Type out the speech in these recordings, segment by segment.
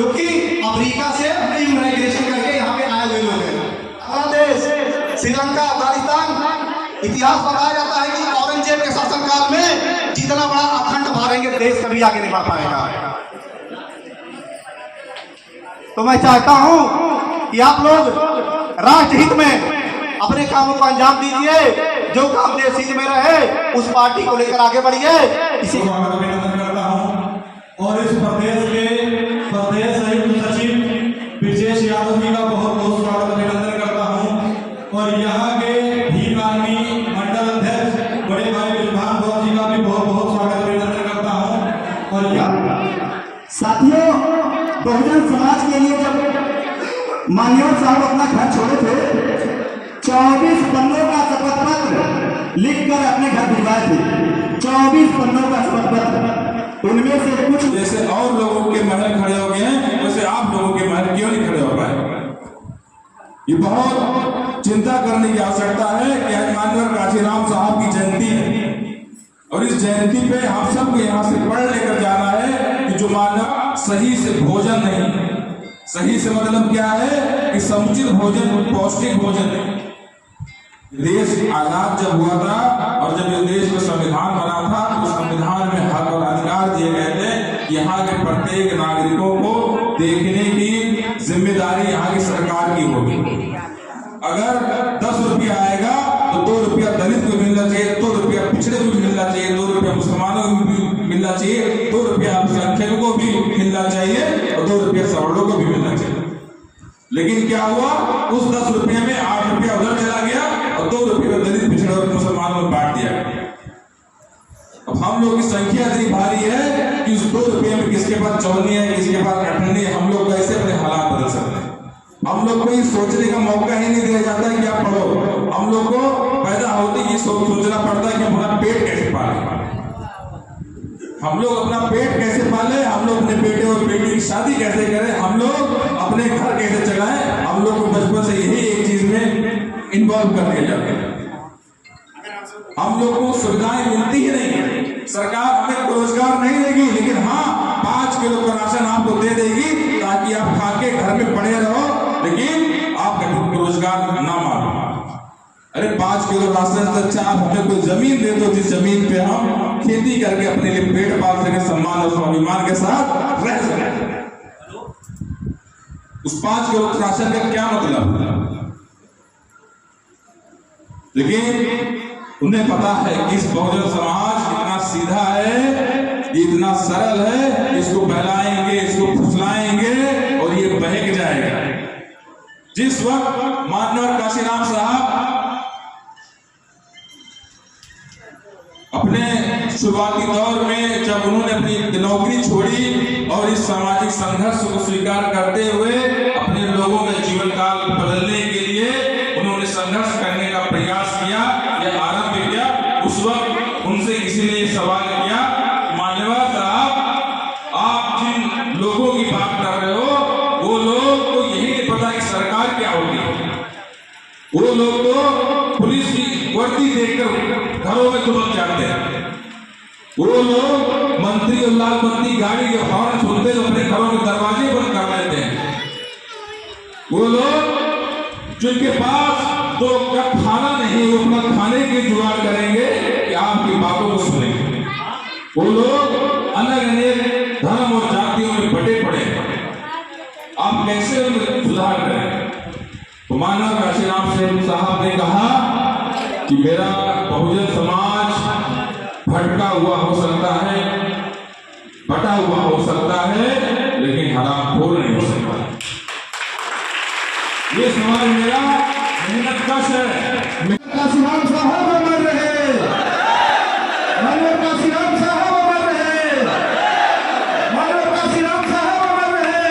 जो कि अफ्रीका से इमिग्रेशन करके यहाँ पे आए हुए लोग हैं। बांग्लादेश, श्रीलंका, अफगानिस्तान, इतिहास बताया जाता है कि औरंगजेब के शासनकाल में जितना बड़ा अखंड मारेंगे देश कभी आगे नहीं बढ़ पाएगा। तो मैं चाहता हूं कि आप लोग राष्ट्रहित में अपने कामों को अंजाम दीजिए, जो काम देश हित में रहे उस पार्टी को लेकर आगे बढ़िए। इसी को अभिनंदन करता हूं और इस प्रदेश के प्रदेश संयुक्त सचिव ब्रजेश यादव जी का बहुत बहुत स्वागत अभिनंदन करता हूं और यहाँ के भीम आर्मी मंडल अध्यक्ष बड़े भाई विभान गौर जी का भी बहुत बहुत स्वागत अभिनंदन करता हूं। और साथियों, बहुजन समाज के लिए जब मान्यवर साहब अपना घर छोड़े थे 24 पन्नों का शपथ पत्र लिखकर अपने घर भिजवाए थे। 24 पन्नों का शपथ पत्र, उनमें से कुछ जैसे और लोगों के महल खड़े हो गए हैं वैसे आप लोगों के महल क्यों नहीं खड़े हो पाए? ये बहुत चिंता करने की आवश्यकता है कि आज माननीय काशीराम साहब की जयंती है और इस जयंती पे हम सबको यहाँ से पढ़ लेकर जाना है कि जो मानव सही से भोजन नहीं, सही से मतलब क्या है कि समुचित भोजन, पौष्टिक भोजन। देश आजाद जब हुआ था और जब इस देश में संविधान बना था तो संविधान में हक और अधिकार दिए गए थे। यहाँ के प्रत्येक नागरिकों को देखने की जिम्मेदारी यहाँ की सरकार की होगी। अगर 10 रुपया आएगा तो 2 रुपया दलित को मिलना चाहिए, 2 रुपया पिछड़े को भी मिलना चाहिए, 2 रुपया मुसलमानों को भी मिलना चाहिए, 2 रुपया अल्पसंख्यकों को भी मिलना चाहिए और 2 रुपया सवर्णों को भी मिलना चाहिए। लेकिन क्या हुआ, उस 10 रुपये में 8 रुपया उधर चला गया और 2 रुपये दलित पिछड़े और मुसलमानों में बांट दिया गया। अब हम लोग की संख्या इतनी भारी है कि उस 2 रुपये में किसके पास चौनी है, किसके पास कठंडी है, हम लोग कैसे अपने हालात बदल सकते हैं? हम लोग को ये सोचने का मौका ही नहीं दिया जाता है कि आप पढ़ो। हम लोग को पैदा होते ही सोचना पड़ता है कि हम अपना पेट कैसे पालें, हम लोग अपना पेट कैसे पाले, हम लोग अपने बेटे और बेटी की शादी कैसे करें, हम लोग अपने घर कैसे चलाएं। हम लोग को बचपन से यही एक चीज में इन्वॉल्व करके जाते हैं। हम लोग को सुविधाएं मिलती ही नहीं है, सरकार हमें रोजगार नहीं देगी, लेकिन हाँ 5 किलो का राशन आपको दे देगी ताकि आप खा के घर में पड़े रहो, लेकिन आप रोजगार ना मानो। अरे 5 किलो राशन से अच्छा आप हमें कोई जमीन दे दो जिस जमीन पे हम खेती करके अपने लिए पेट पाल सके, सम्मान और स्वाभिमान के साथ रह सके। उस 5 किलो राशन का क्या मतलब? लेकिन उन्हें पता है कि इस बहुजन समाज इतना सीधा है, इतना सरल है, इसको बहलाएंगे, इसको फुसलाएंगे और ये बहक जाएगा। जिस वक्त माननीय काशीराम साहब अपने शुरुआती दौर में जब उन्होंने अपनी नौकरी छोड़ी और इस सामाजिक संघर्ष को स्वीकार करते हुए अपने लोगों का जीवन काल बदलने के लिए उन्होंने संघर्ष करने का प्रयास किया या आरंभ किया, उस वक्त उनसे किसी ने सवाल किया, मान्यवर साहब आप जिन लोगों की बात कर रहे हो वो लोग तो यही नहीं पता कि सरकार क्या होती है, वो लोग तो पुलिस की वर्दी देखकर घरों में दुबक जाते हैं, वो लोग मंत्री और लाल बत्ती गाड़ी के हॉर्न सुनते तो अपने घरों के दरवाजे बंद कर लेते हैं, वो लोग जिनके पास तो खाना नहीं वो अपना खाने के जुगाड़ करेंगे कि आपकी बातों को सुनेंगे, वो लोग अलग अलग धर्म और जातियों में बटे पड़े हैं, आप कैसे उन्हें सुधार करें? तो माननीय काशीराम साहब ने कहा कि मेरा बहुजन समाज भटका हुआ हो सकता है, बटा हुआ हो सकता है, लेकिन हरामखोर नहीं हो सकता। ये समाज मेरा मेहनत कश है। काशीराम साहब अमर रहे, माननीय काशीराम साहब अमर रहे, माननीय काशीराम साहब अमर रहे।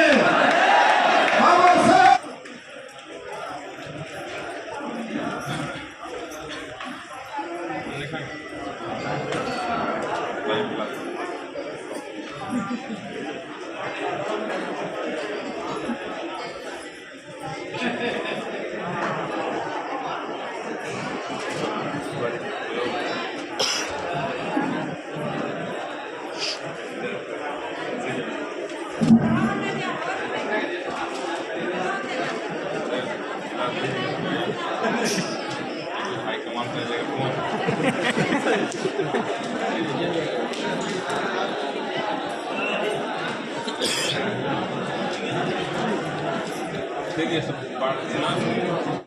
दे दिया सब